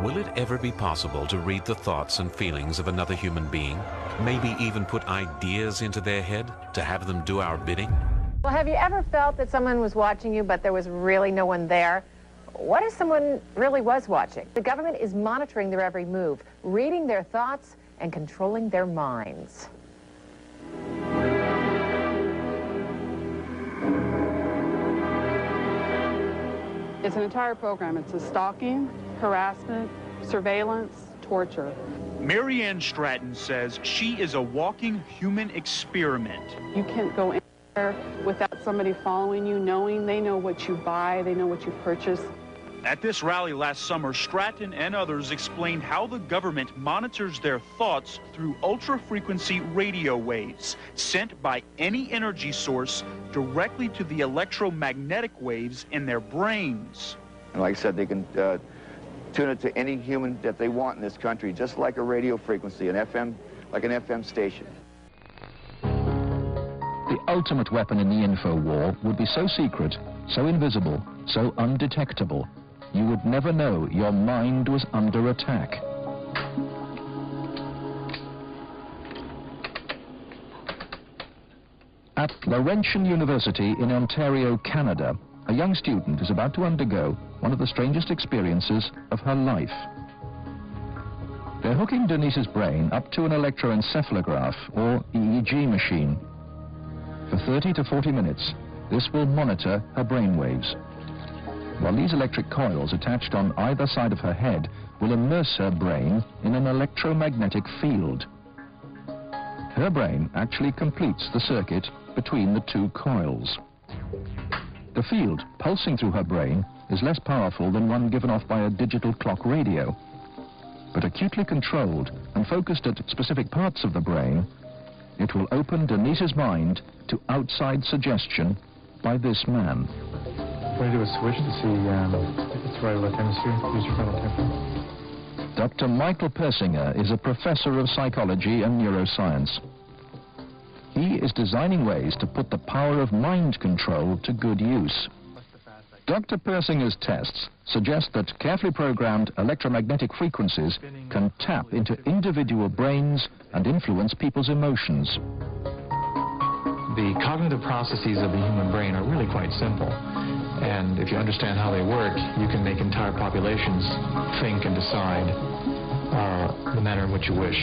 Will it ever be possible to read the thoughts and feelings of another human being? Maybe even put ideas into their head to have them do our bidding? Well, have you ever felt that someone was watching you, but there was really no one there? What if someone really was watching? The government is monitoring their every move, reading their thoughts, and controlling their minds. It's an entire program. It's a stalking, harassment, surveillance, torture. Marianne Stratton says she is a walking human experiment. You can't go anywhere without somebody following you, knowing they know what you buy, they know what you purchase. At this rally last summer, Stratton and others explained how the government monitors their thoughts through ultra-frequency radio waves sent by any energy source directly to the electromagnetic waves in their brains. And like I said, they can tune it to any human that they want in this country, just like a radio frequency, an FM, like an FM station. The ultimate weapon in the info war would be so secret, so invisible, so undetectable, you would never know your mind was under attack. At Laurentian University in Ontario, Canada, a young student is about to undergo one of the strangest experiences of her life. They're hooking Denise's brain up to an electroencephalograph, or EEG machine. For 30 to 40 minutes, this will monitor her brain waves, while these electric coils attached on either side of her head will immerse her brain in an electromagnetic field. Her brain actually completes the circuit between the two coils. The field pulsing through her brain is less powerful than one given off by a digital clock radio, but acutely controlled and focused at specific parts of the brain, it will open Denise's mind to outside suggestion by this man. We're going to do a switch to see if it's right or left hemisphere. Use your frontal temporal. Dr. Michael Persinger is a professor of psychology and neuroscience. He is designing ways to put the power of mind control to good use. Dr. Persinger's tests suggest that carefully programmed electromagnetic frequencies can tap into individual brains and influence people's emotions. The cognitive processes of the human brain are really quite simple. And if you understand how they work, you can make entire populations think and decide the manner in which you wish.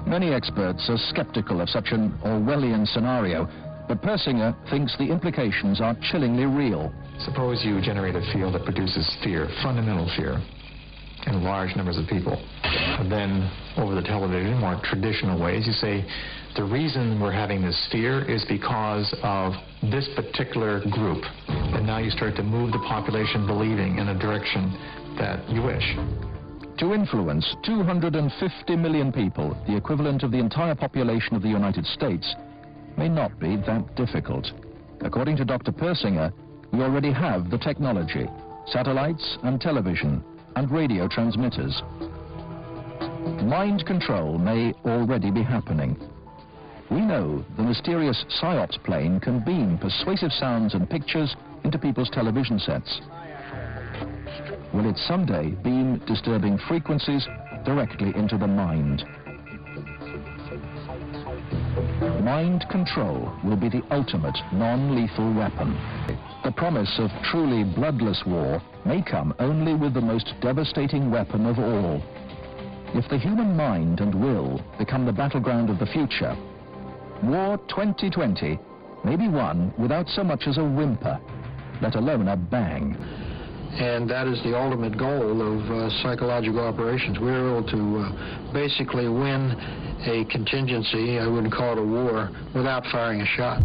Many experts are skeptical of such an Orwellian scenario, but Persinger thinks the implications are chillingly real. Suppose you generate a field that produces fear, fundamental fear, in large numbers of people. And then, over the television, more traditional ways, you say, the reason we're having this fear is because of this particular group. And now you start to move the population believing in a direction that you wish. To influence 250 million people, the equivalent of the entire population of the United States, may not be that difficult. According to Dr. Persinger, we already have the technology, satellites and television and radio transmitters. Mind control may already be happening. We know the mysterious PSYOPs plane can beam persuasive sounds and pictures into people's television sets. Will it someday beam disturbing frequencies directly into the mind? Mind control will be the ultimate non-lethal weapon. The promise of truly bloodless war may come only with the most devastating weapon of all. If the human mind and will become the battleground of the future, War 2020 may be won without so much as a whimper, let alone a bang. And that is the ultimate goal of psychological operations. We're able to basically win a contingency, I wouldn't call it a war, without firing a shot.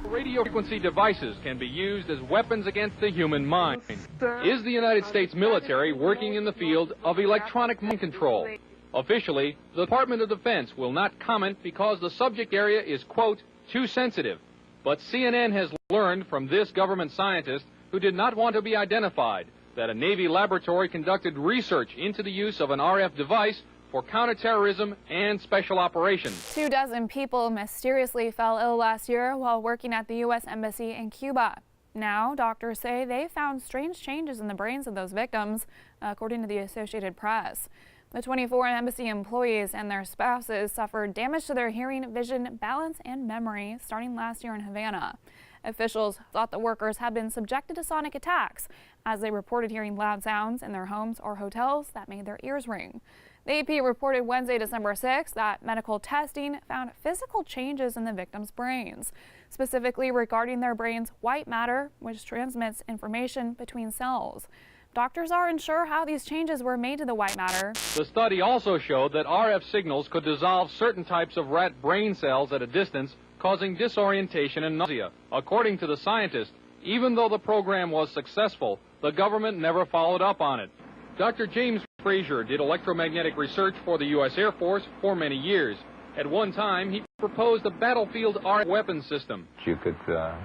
Radio frequency devices can be used as weapons against the human mind. Is the United States military working in the field of electronic mind control? Officially, the Department of Defense will not comment because the subject area is, quote, too sensitive. But CNN has learned from this government scientist, who did not want to be identified, that a Navy laboratory conducted research into the use of an RF device for counterterrorism and special operations. 24 people mysteriously fell ill last year while working at the U.S. Embassy in Cuba. Now, doctors say they found strange changes in the brains of those victims, according to the Associated Press. The 24 embassy employees and their spouses suffered damage to their hearing, vision, balance, and memory starting last year in Havana. Officials thought the workers had been subjected to sonic attacks, as they reported hearing loud sounds in their homes or hotels that made their ears ring. The AP reported Wednesday, December 6, that medical testing found physical changes in the victims' brains, specifically regarding their brain's white matter, which transmits information between cells. Doctors are unsure how these changes were made to the white matter. The study also showed that RF signals could dissolve certain types of rat brain cells at a distance, causing disorientation and nausea. According to the scientist, even though the program was successful, the government never followed up on it. Dr. James Frazier did electromagnetic research for the U.S. Air Force for many years. At one time, he proposed a battlefield RF weapon system. You could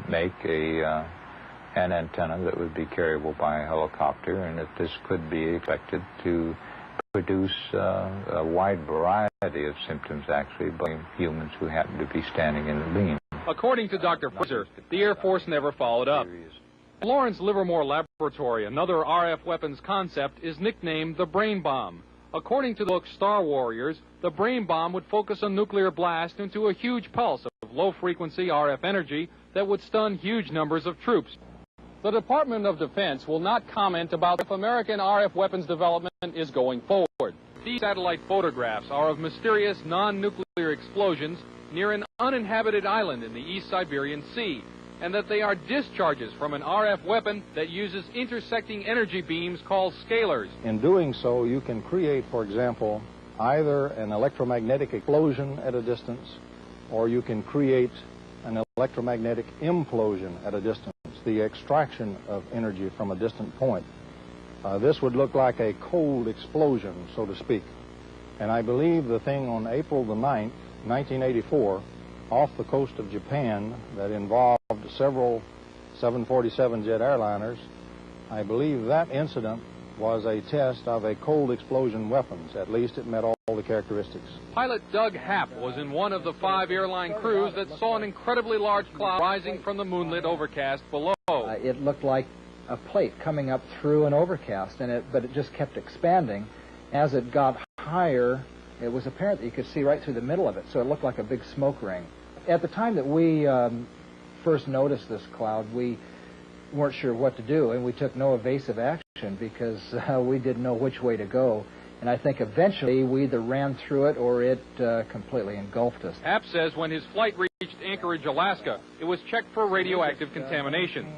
make an antenna that would be carryable by a helicopter, and that this could be expected to produce a wide variety of symptoms, actually, by humans who happen to be standing in the beam. According to Dr. Frazier, the Air Force never followed up. Lawrence Livermore Laboratory, another RF weapons concept, is nicknamed the Brain Bomb. According to the book Star Warriors, the brain bomb would focus a nuclear blast into a huge pulse of low-frequency RF energy that would stun huge numbers of troops. The Department of Defense will not comment about if American RF weapons development is going forward. These satellite photographs are of mysterious non-nuclear explosions near an uninhabited island in the East Siberian Sea, and that they are discharges from an RF weapon that uses intersecting energy beams called scalars. In doing so, you can create, for example, either an electromagnetic explosion at a distance, or you can create an electromagnetic implosion at a distance, the extraction of energy from a distant point. This would look like a cold explosion, so to speak. And I believe the thing on April the 9th, 1984, off the coast of Japan that involved several 747 jet airliners, I believe that incident was a test of a cold explosion weapons. At least it met all the characteristics. Pilot Doug Happ was in one of the 5 airline crews that saw an incredibly large cloud rising from the moonlit overcast below. It looked like a plate coming up through an overcast, but it just kept expanding. As it got higher, it was apparent that you could see right through the middle of it, so it looked like a big smoke ring. At the time that we first noticed this cloud, we weren't sure what to do, and we took no evasive action because we didn't know which way to go. And I think eventually we either ran through it or it completely engulfed us. Happ says when his flight reached Anchorage, Alaska, it was checked for radioactive contamination.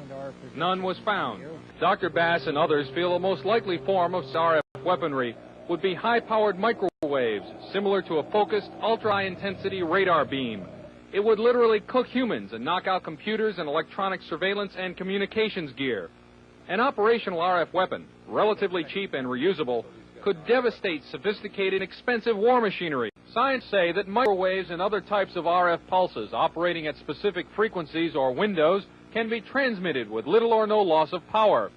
None was found. Dr. Bass and others feel the most likely form of RF weaponry would be high-powered microwaves, similar to a focused, ultra-high-intensity radar beam. It would literally cook humans and knock out computers and electronic surveillance and communications gear. An operational RF weapon, relatively cheap and reusable, could devastate sophisticated, expensive war machinery. Scientists say that microwaves and other types of RF pulses operating at specific frequencies or windows can be transmitted with little or no loss of power.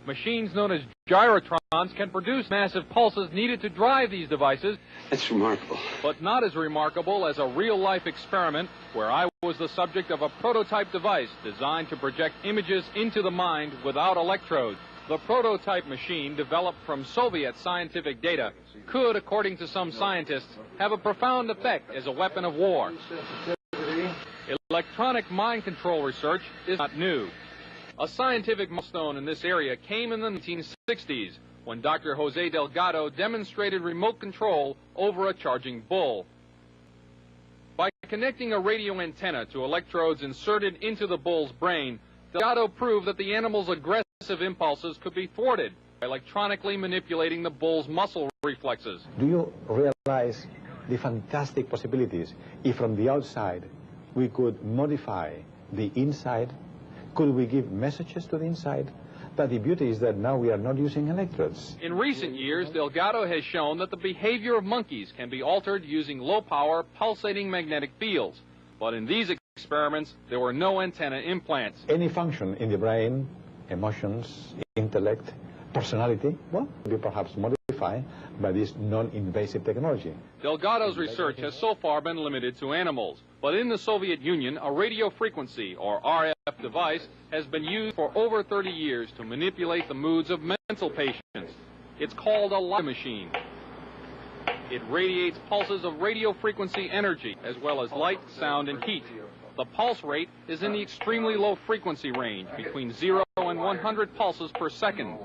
Machines known as gyrotrons can produce massive pulses needed to drive these devices. That's remarkable. But not as remarkable as a real-life experiment where I was the subject of a prototype device designed to project images into the mind without electrodes. The prototype machine, developed from Soviet scientific data, could, according to some scientists, have a profound effect as a weapon of war. Electronic mind control research is not new. A scientific milestone in this area came in the 1960s when Dr. Jose Delgado demonstrated remote control over a charging bull. By connecting a radio antenna to electrodes inserted into the bull's brain, Delgado proved that the animal's aggressive impulses could be thwarted by electronically manipulating the bull's muscle reflexes. Do you realize the fantastic possibilities if from the outside we could modify the inside? Could we give messages to the inside? But the beauty is that now we are not using electrodes. In recent years, Delgado has shown that the behavior of monkeys can be altered using low-power, pulsating magnetic fields. But in these experiments, there were no antenna implants. Any function in the brain, emotions, intellect, personality, well, be perhaps modified by this non-invasive technology. Delgado's research has so far been limited to animals, but in the Soviet Union, a radio frequency, or RF device, has been used for over 30 years to manipulate the moods of mental patients. It's called a light machine. It radiates pulses of radio frequency energy, as well as light, sound, and heat. The pulse rate is in the extremely low frequency range, between 0 and 100 pulses per second.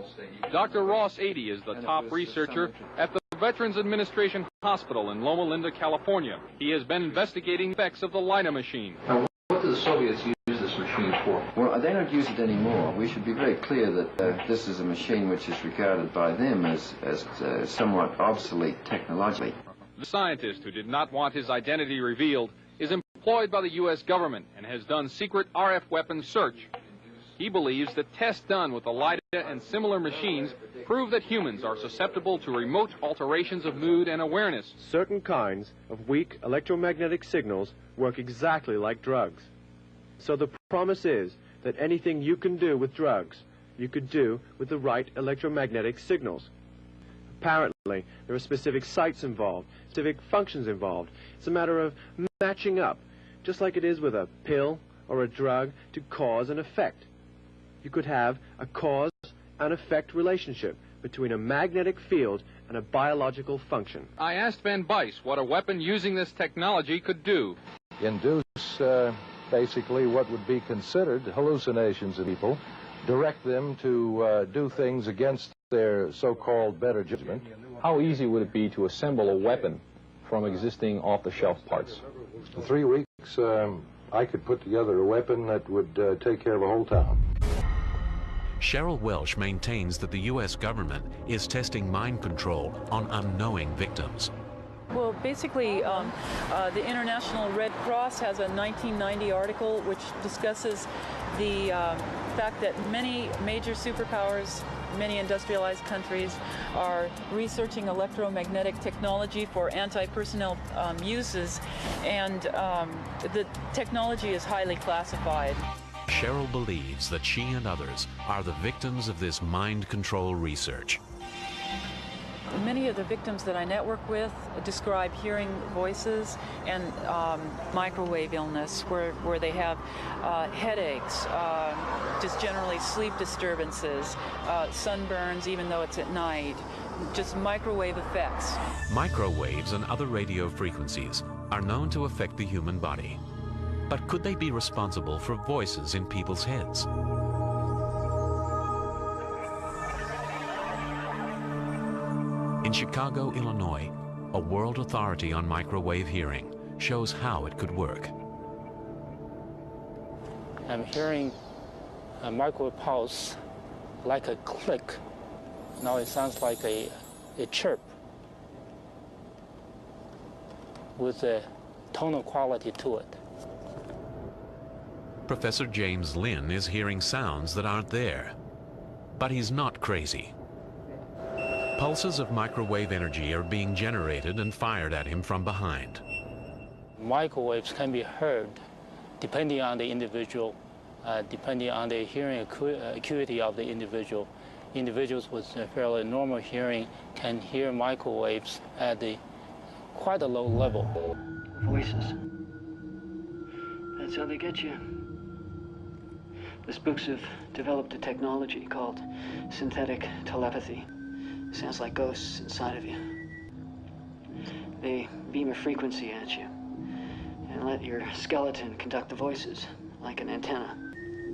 Dr. Ross Adey is the top researcher at the Veterans Administration Hospital in Loma Linda, California. He has been investigating the effects of the LIDA machine. Now, what do the Soviets use this machine for? Well, they don't use it anymore. We should be very clear that this is a machine which is regarded by them as somewhat obsolete technologically. The scientist, who did not want his identity revealed, is employed by the U.S. government and has done secret RF weapons search. He believes that tests done with the LIDA and similar machines prove that humans are susceptible to remote alterations of mood and awareness. Certain kinds of weak electromagnetic signals work exactly like drugs. So the promise is that anything you can do with drugs, you could do with the right electromagnetic signals. Apparently, there are specific sites involved, specific functions involved. It's a matter of matching up, just like it is with a pill or a drug, to cause and effect. You could have a cause and effect relationship between a magnetic field and a biological function. I asked Van Bice what a weapon using this technology could do. Induce basically what would be considered hallucinations of people, direct them to do things against their so-called better judgment. How easy would it be to assemble a weapon from existing off-the-shelf parts? In 3 weeks, I could put together a weapon that would take care of a whole town. Cheryl Welsh maintains that the U.S. government is testing mind control on unknowing victims. Well, basically, the International Red Cross has a 1990 article which discusses the fact that many major superpowers, many industrialized countries, are researching electromagnetic technology for anti-personnel uses, and the technology is highly classified. Cheryl believes that she and others are the victims of this mind control research. Many of the victims that I network with describe hearing voices and microwave illness, where they have headaches, just generally sleep disturbances, sunburns even though it's at night, just microwave effects. Microwaves and other radio frequencies are known to affect the human body. But could they be responsible for voices in people's heads? In Chicago, Illinois, a world authority on microwave hearing shows how it could work. I'm hearing a microwave pulse like a click. Now it sounds like a chirp with a tonal quality to it. Professor James Lynn is hearing sounds that aren't there. But he's not crazy. Pulses of microwave energy are being generated and fired at him from behind. Microwaves can be heard depending on the individual, depending on the hearing acuity of the individual. Individuals with a fairly normal hearing can hear microwaves at quite a low level. Voices. That's how they get you. The spooks have developed a technology called synthetic telepathy. Sounds like ghosts inside of you. They beam a frequency at you and let your skeleton conduct the voices like an antenna.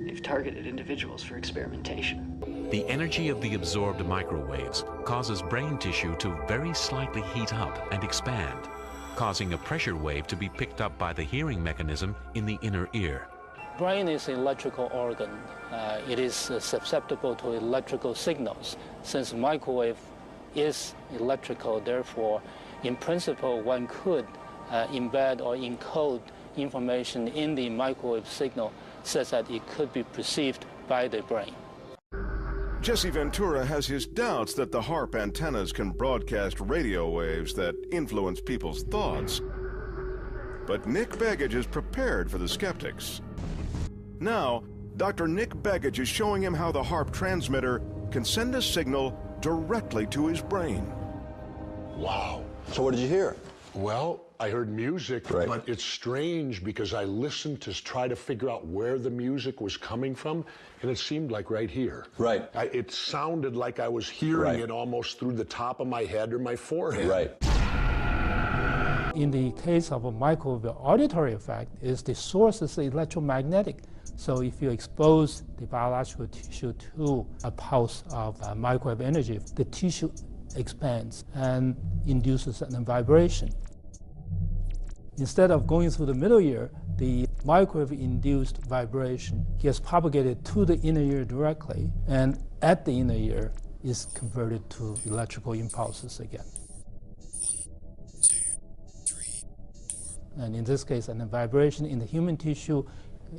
They've targeted individuals for experimentation. The energy of the absorbed microwaves causes brain tissue to very slightly heat up and expand, causing a pressure wave to be picked up by the hearing mechanism in the inner ear. Brain is an electrical organ. It is susceptible to electrical signals. Since microwave is electrical, therefore, in principle, one could embed or encode information in the microwave signal such that it could be perceived by the brain. Jesse Ventura has his doubts that the HAARP antennas can broadcast radio waves that influence people's thoughts. But Nick Begich is prepared for the skeptics. Now, Dr. Nick Begich is showing him how the HAARP transmitter can send a signal directly to his brain. Wow. So what did you hear? Well, I heard music, right. But it's strange because I listened to try to figure out where the music was coming from, and it seemed like right here. Right. It sounded like I was hearing it almost through the top of my head or my forehead. Right. In the case of a microwave auditory effect, is the source is electromagnetic. So if you expose the biological tissue to a pulse of microwave energy, the tissue expands and induces a vibration. Instead of going through the middle ear, the microwave-induced vibration gets propagated to the inner ear directly, and at the inner ear is converted to electrical impulses again. And in this case, and the vibration in the human tissue,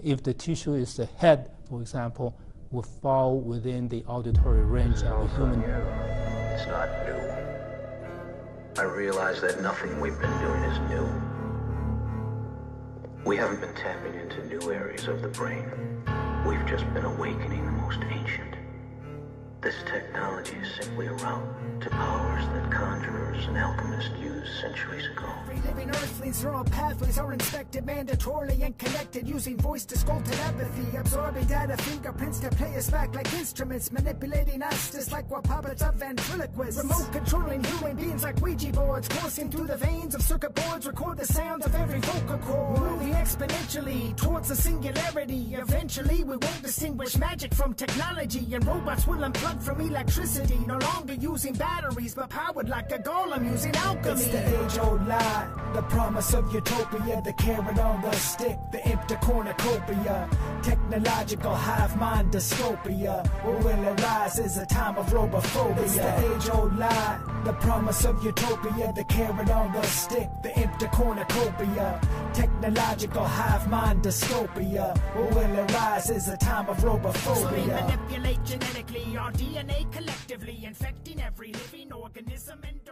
if the tissue is the head, for example, will fall within the auditory range of the human. It's not new. I realize that nothing we've been doing is new. We haven't been tapping into new areas of the brain. We've just been awakening the most ancient. This technology is simply a route to powers that conjurers and alchemists used centuries ago. Living earthlings, neural pathways are inspected mandatorily and connected using voice to sculpt telepathy, absorbing data fingerprints to play us back like instruments, manipulating us just like what puppets of ventriloquists. Remote controlling human beings like Ouija boards, coursing through the veins of circuit boards, record the sound of every vocal cord. Moving exponentially towards a singularity. Eventually we won't distinguish magic from technology, and robots will unplug from electricity, no longer using batteries but powered like a golem using alchemy. It's the age-old lie, the promise of utopia, the carrot on the stick, the empty cornucopia, technological hive mind dystopia. Or will it rise is a time of robophobia? It's the age-old lie, the promise of utopia, the carrot on the stick, the empty cornucopia, technological hive mind dystopia. Or will it rise is a time of robophobia? So we manipulate genetically our DNA collectively, infecting every living organism and